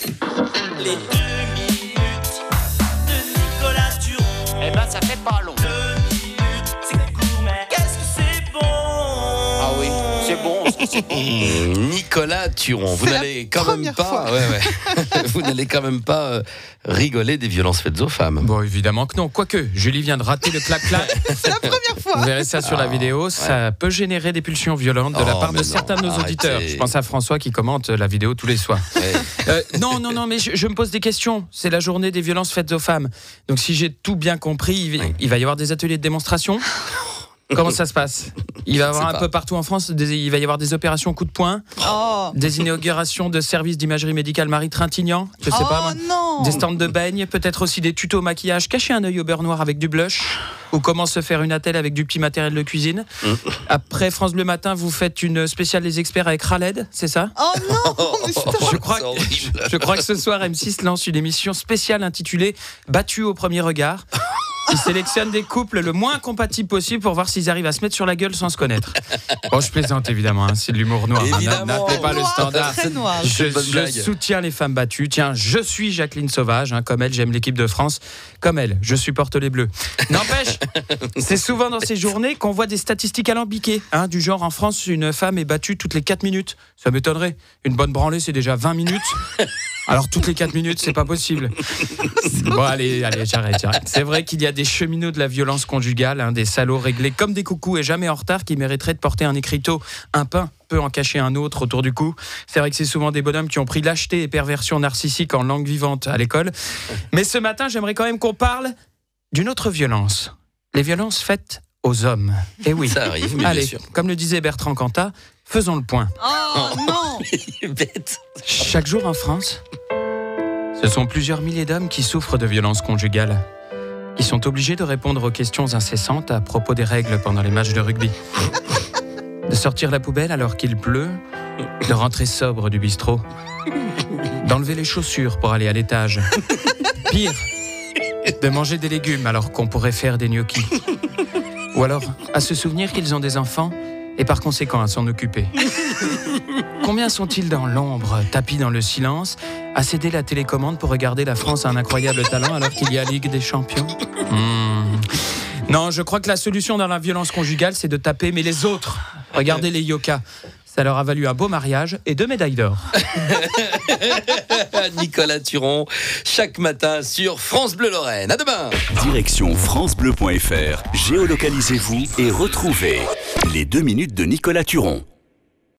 Les 2 minutes de Nicolas Turon. Eh ben, ça fait pas long. 2 minutes, c'est gourmet. Qu'est-ce que c'est bon? Ah oui, c'est bon. Nicolas Turon, vous C'est n'allez la quand même première pas, fois. vous n'allez quand même pas rigoler des violences faites aux femmes. Bon, évidemment que non. Quoique, Julie vient de rater le clac-clac. C'est la première Vous fois. verrez ça sur la vidéo. Ça peut générer des pulsions violentes de la Oh, part mais de non, certains de nos arrêtez. auditeurs. Je pense à François qui commente la vidéo tous les soirs. Ouais. Non, mais je me pose des questions. C'est la journée des violences faites aux femmes. Donc, si j'ai tout bien compris, il va y avoir des ateliers de démonstration. Comment ça se passe? Il va y avoir sais un pas. peu partout en France, il va y avoir des opérations coup de poing, Oh, des inaugurations de services d'imagerie médicale Marie Trintignant, je sais pas moi. non. Des stands de beigne, peut-être aussi des tutos maquillage, cacher un œil au beurre noir avec du blush, ou comment se faire une attelle avec du petit matériel de cuisine. Après France Bleu Matin, vous faites une spéciale Les Experts avec Khaled, c'est ça? Oh non, mais stop. Je crois que ce soir, M6 lance une émission spéciale intitulée Battu au premier regard. Ils sélectionnent des couples le moins compatibles possible pour voir s'ils arrivent à se mettre sur la gueule sans se connaître. Bon, je plaisante évidemment, hein, c'est de l'humour noir. Évidemment. N'appelez pas le Noir, standard. très noir. C'est une bonne Je blague. soutiens les femmes battues. Tiens, je suis Jacqueline Sauvage, hein, comme elle, j'aime l'équipe de France. Comme elle, je supporte les Bleus. N'empêche, c'est souvent dans ces journées qu'on voit des statistiques alambiquées, hein, du genre en France, une femme est battue toutes les 4 minutes. Ça m'étonnerait. Une bonne branlée, c'est déjà 20 minutes. Alors toutes les 4 minutes, c'est pas possible. Bon, allez, j'arrête. C'est vrai qu'il y a des cheminots de la violence conjugale, hein, des salauds réglés comme des coucous et jamais en retard qui mériteraient de porter un écriteau. Un pain peut en cacher un autre autour du cou. C'est vrai que c'est souvent des bonhommes qui ont pris lâcheté et perversion narcissique en langue vivante à l'école. Mais ce matin, j'aimerais quand même qu'on parle d'une autre violence. Les violences faites aux hommes. Et oui. Ça arrive, mais Allez, bien sûr. comme le disait Bertrand Cantat, faisons le point. Oh non. Bête. Chaque jour en France, ce sont plusieurs milliers d'hommes qui souffrent de violences conjugales, qui sont obligés de répondre aux questions incessantes à propos des règles pendant les matchs de rugby, de sortir la poubelle alors qu'il pleut, de rentrer sobre du bistrot, d'enlever les chaussures pour aller à l'étage, pire, de manger des légumes alors qu'on pourrait faire des gnocchis, ou alors à se souvenir qu'ils ont des enfants et par conséquent à s'en occuper. Combien sont-ils dans l'ombre, tapis dans le silence, à céder la télécommande pour regarder la France à un incroyable talent alors qu'il y a Ligue des Champions? Non, je crois que la solution dans la violence conjugale, c'est de taper, mais les autres. Regardez les yokas. Ça leur a valu un beau mariage et 2 médailles d'or. Nicolas Turon, chaque matin sur France Bleu Lorraine. À demain. Direction francebleu.fr, géolocalisez-vous et retrouvez les 2 minutes de Nicolas Turon.